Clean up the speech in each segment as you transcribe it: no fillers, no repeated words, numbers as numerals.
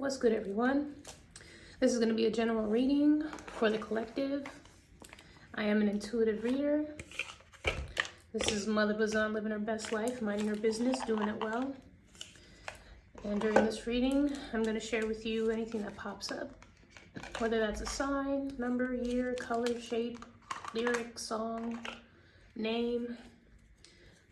What's good, everyone? This is going to be a general reading for the collective. I am an intuitive reader. This is Mother Bazan living her best life, minding her business, doing it well. And during this reading, I'm going to share with you anything that pops up, whether that's a sign, number, year, color, shape, lyric, song, name.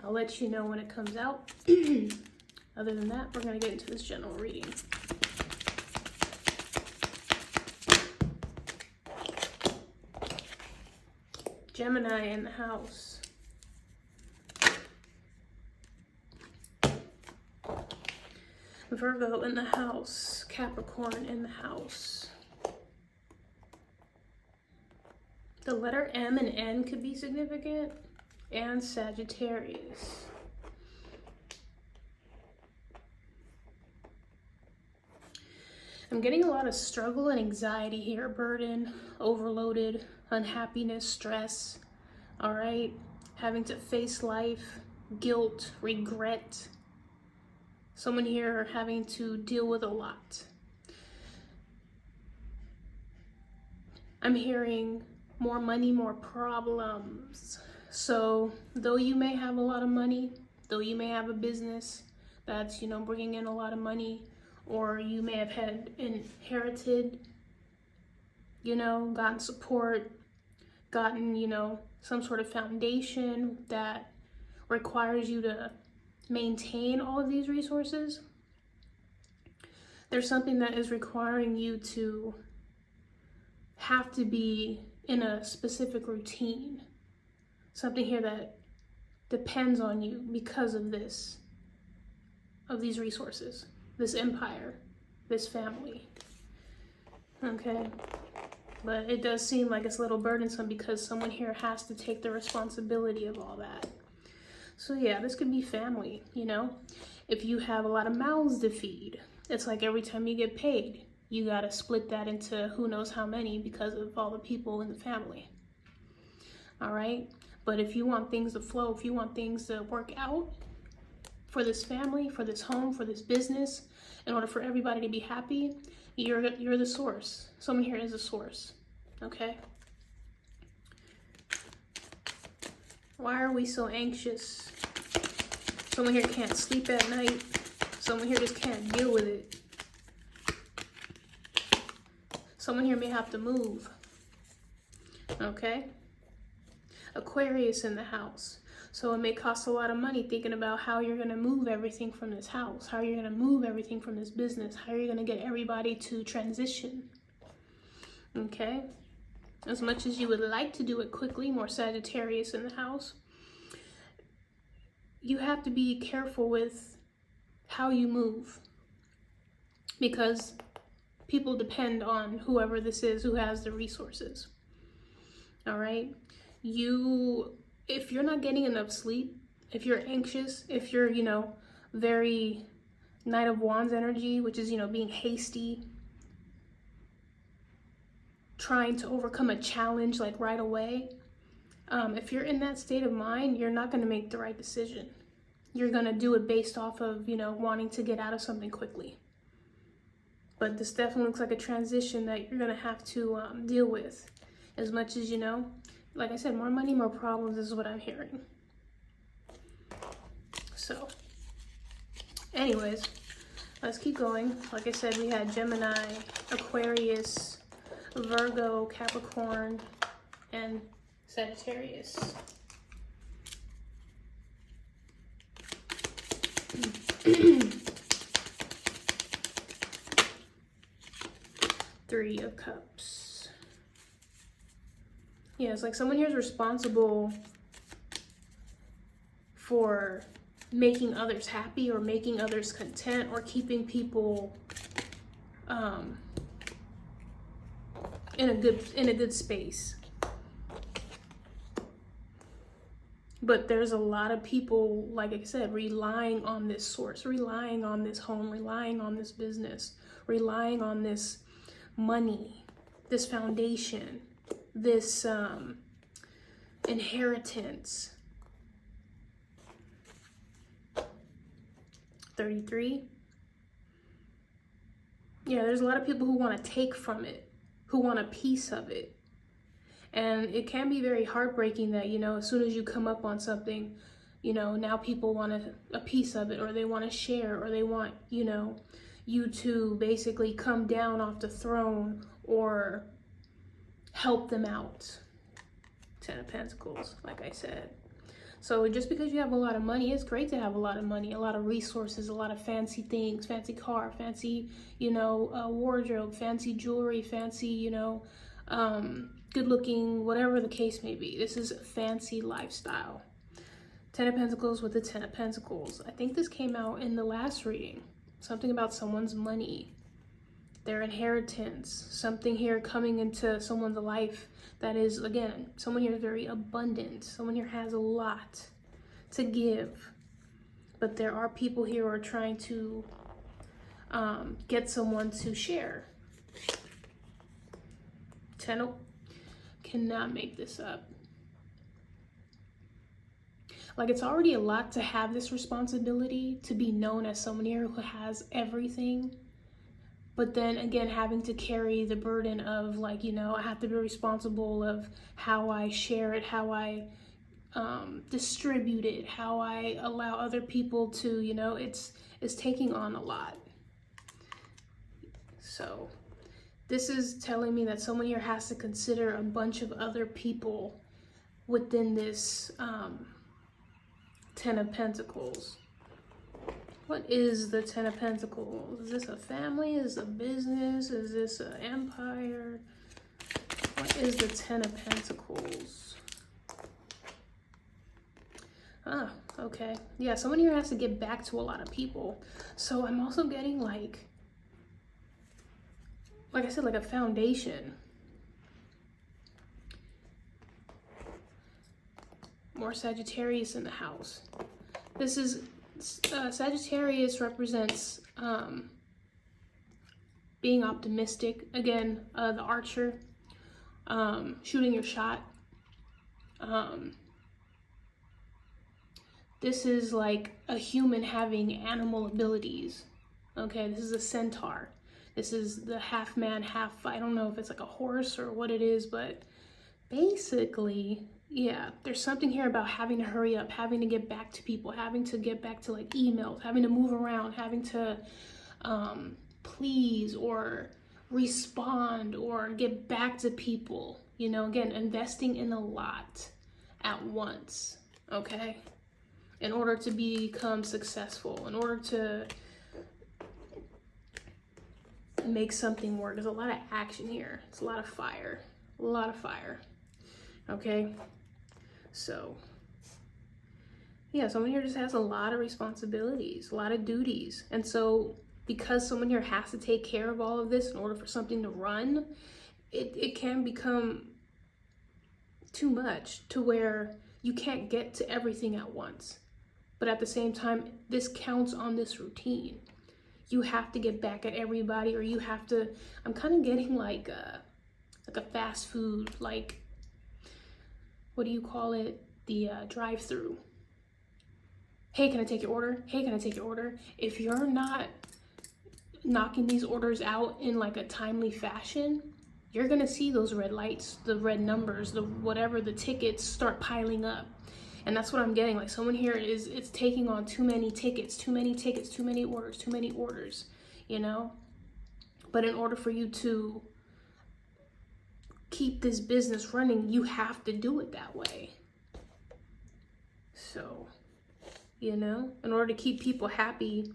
I'll let you know when it comes out. Other than that, we're going to get into this general reading. Gemini in the house. Virgo in the house. Capricorn in the house. The letter M and N could be significant. And Sagittarius. I'm getting a lot of struggle and anxiety here. Burden, overloaded, unhappiness, stress. All right. Having to face life, guilt, regret. Someone here having to deal with a lot. I'm hearing more money, more problems. So though you may have a lot of money, though you may have a business that's, bringing in a lot of money, or you may have had inherited, gotten support, gotten, some sort of foundation that requires you to maintain all of these resources. There's something that is requiring you to have to be in a specific routine. Something here that depends on you because of this, of these resources, this empire, this family. Okay. But it does seem like it's a little burdensome because someone here has to take the responsibility of all that. So yeah, this could be family, If you have a lot of mouths to feed, it's like every time you get paid, you gotta split that into who knows how many because of all the people in the family. All right? But if you want things to flow, if you want things to work out for this family, for this home, for this business, in order for everybody to be happy, you're the source. Someone here is a source, okay? Why are we so anxious? Someone here can't sleep at night. Someone here just can't deal with it. Someone here may have to move, okay? Aquarius in the house. So it may cost a lot of money thinking about how you're going to move everything from this house, how you're going to move everything from this business, how you're going to get everybody to transition. Okay? As much as you would like to do it quickly, more Sagittarius in the house, you have to be careful with how you move because people depend on whoever this is who has the resources. All right? If you're not getting enough sleep, if you're anxious, if you're, very Knight of Wands energy, which is, being hasty, trying to overcome a challenge like right away, if you're in that state of mind, you're not going to make the right decision. You're going to do it based off of, wanting to get out of something quickly. But this definitely looks like a transition that you're going to have to deal with. As much as, like I said, more money, more problems is what I'm hearing. So, anyways, let's keep going. Like I said, we had Gemini, Aquarius, Virgo, Capricorn, and Sagittarius. Three of Cups. Yeah, it's like someone here is responsible for making others happy or making others content or keeping people in a good space. But there's a lot of people, like I said, relying on this source, relying on this home, relying on this business, relying on this money, this foundation, this inheritance. 33. Yeah, there's a lot of people who want to take from it, who want a piece of it. And it can be very heartbreaking that, you know, as soon as you come up on something, you know, now people want a piece of it, or they want to share, or they want, you know, you to basically come down off the throne or help them out. Ten of Pentacles, like I said. So just because you have a lot of money, it's great to have a lot of money, a lot of resources, a lot of fancy things, fancy car, fancy, you know, wardrobe, fancy jewelry, fancy, you know, good looking, whatever the case may be. This is fancy lifestyle. Ten of Pentacles with the Ten of Pentacles. I think this came out in the last reading. Something about someone's money, their inheritance, something here coming into someone's life that is, again, someone here is very abundant. Someone here has a lot to give. But there are people here who are trying to get someone to share. Cannot make this up. Like, it's already a lot to have this responsibility, to be known as someone here who has everything. But then again, having to carry the burden of, like, you know, I have to be responsible of how I share it, how I distribute it, how I allow other people to, you know, it's taking on a lot. So this is telling me that someone here has to consider a bunch of other people within this Ten of Pentacles. What is the Ten of Pentacles? Is this a family? Is this a business? Is this an empire? What is the Ten of Pentacles? Ah, okay. Yeah, someone here has to get back to a lot of people. So I'm also getting like I said, like a foundation. More Sagittarius in the house. This is Sagittarius represents being optimistic. Again, the archer, shooting your shot. This is like a human having animal abilities. Okay, this is a centaur. This is the half man, half, I don't know if it's like a horse or what it is, but basically, yeah, there's something here about having to hurry up, having to get back to people, having to get back to like emails, having to move around, having to please or respond or get back to people. You know, again, investing in a lot at once, okay? In order to become successful, in order to make something work. There's a lot of action here. It's a lot of fire. A lot of fire. Okay? So, yeah, someone here just has a lot of responsibilities, a lot of duties. And so, because someone here has to take care of all of this in order for something to run, it can become too much to where you can't get to everything at once. But at the same time, this counts on this routine. You have to get back at everybody, or you have to, I'm kind of getting like a fast food, like, what do you call it? The drive-through. Hey, can I take your order? Hey, can I take your order? If you're not knocking these orders out in like a timely fashion, you're gonna see those red lights, the red numbers, the whatever, the tickets start piling up. And that's what I'm getting. Like, someone here it's taking on too many tickets, too many orders, you know? But in order for you to keep this business running, you have to do it that way. So, you know, in order to keep people happy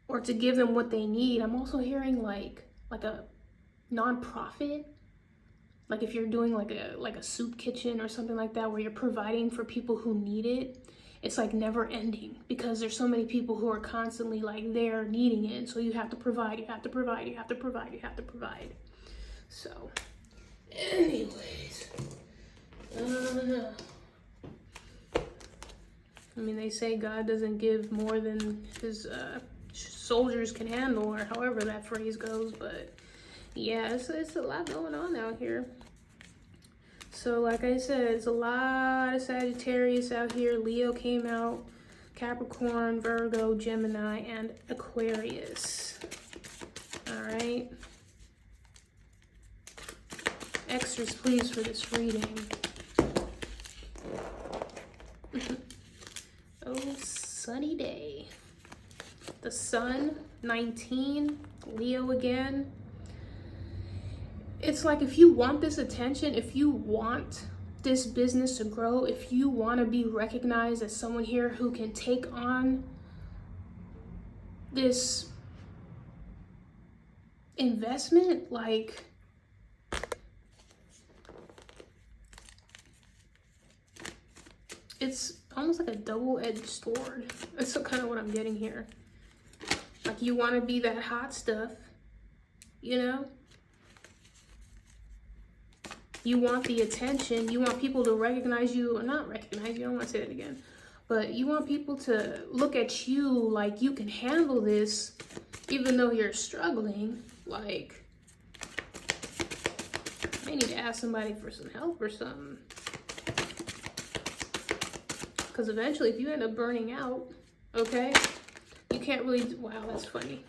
or to give them what they need, I'm also hearing like a nonprofit. Like if you're doing like a soup kitchen or something like that, where you're providing for people who need it, it's like never ending, because there's so many people who are constantly like there needing it. And so you have to provide, you have to provide, you have to provide, you have to provide. So, anyways, I mean, they say God doesn't give more than his soldiers can handle, or however that phrase goes, but yeah, it's a lot going on out here. So like I said, it's a lot of Sagittarius out here. Leo came out, Capricorn, Virgo, Gemini, and Aquarius. All right. Extras, please, for this reading. Oh, sunny day. The sun, 19, Leo again. It's like if you want this attention, if you want this business to grow, if you want to be recognized as someone here who can take on this investment, like it's almost like a double-edged sword. That's kind of what I'm getting here. Like you want to be that hot stuff, you know? You want the attention. You want people to recognize you, or not recognize you, I don't want to say that again. But you want people to look at you like you can handle this, even though you're struggling. Like, I need to ask somebody for some help or something. Because eventually, if you end up burning out, okay, you can't really, wow, that's funny.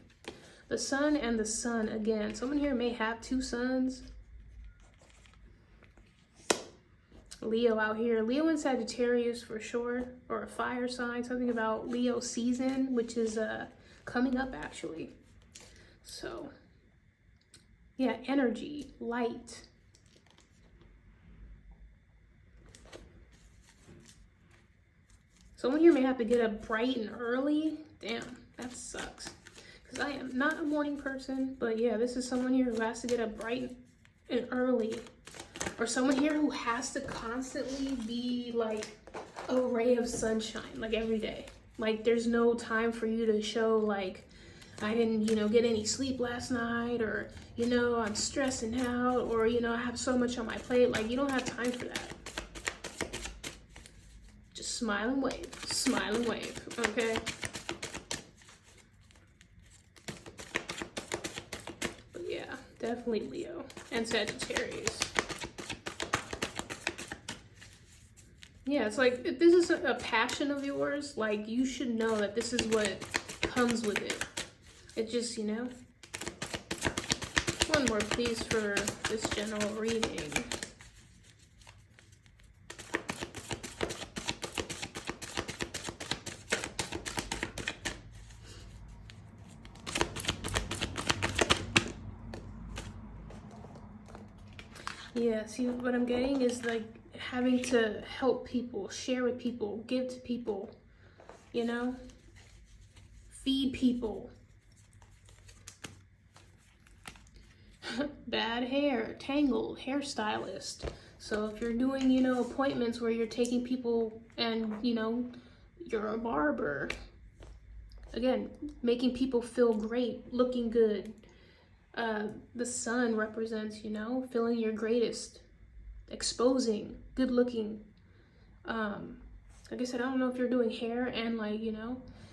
The sun and the sun again. Someone here may have 2 suns. Leo out here. Leo and Sagittarius for sure, or a fire sign. Something about Leo season, which is coming up actually. So, yeah, energy, light. Someone here may have to get up bright and early. Damn, that sucks. Because I am not a morning person, but yeah, this is someone here who has to get up bright and early. Or someone here who has to constantly be like a ray of sunshine, like every day. Like there's no time for you to show like, I didn't, get any sleep last night, or, I'm stressing out, or, I have so much on my plate. Like you don't have time for that. Just smile and wave, okay? But yeah, definitely Leo and Sagittarius. Yeah, it's like, if this is a passion of yours, like, you should know that this is what comes with it. It just, One more, please, for this general reading. Yeah, see, what I'm getting is, like, having to help people, share with people, give to people, feed people. Bad hair, tangled, hairstylist. So if you're doing, appointments where you're taking people and, you're a barber. Again, making people feel great, looking good. The sun represents, feeling your greatest, exposing, good looking. Like I said, I don't know if you're doing hair and like,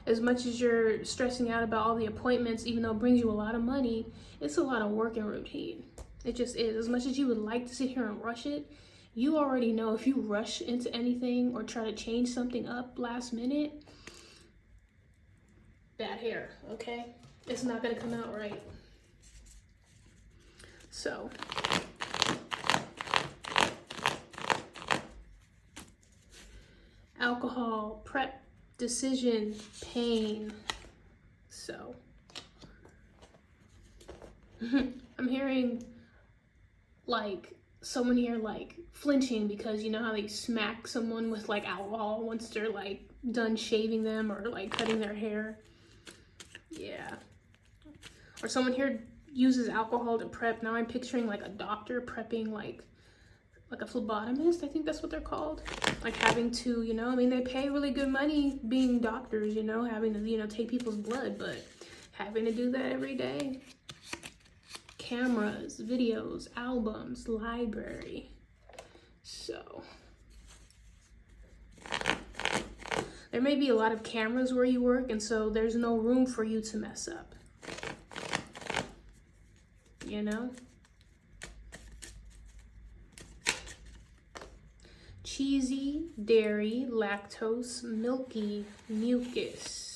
as much as you're stressing out about all the appointments, even though it brings you a lot of money, it's a lot of work and routine. It just is. As much as you would like to sit here and rush it, you already know if you rush into anything or try to change something up last minute, bad hair, okay? It's not gonna come out right. So, alcohol, prep, decision, pain. So, I'm hearing like someone here like flinching because you know how they smack someone with like alcohol once they're like done shaving them or like cutting their hair. Yeah. Or someone here uses alcohol to prep. Now I'm picturing like a doctor prepping like a phlebotomist. I think that's what they're called. Like having to, they pay really good money being doctors, having to, take people's blood, but having to do that every day. Cameras, videos, albums, library. So there may be a lot of cameras where you work, and so there's no room for you to mess up. Cheesy, dairy, lactose, milky, mucus.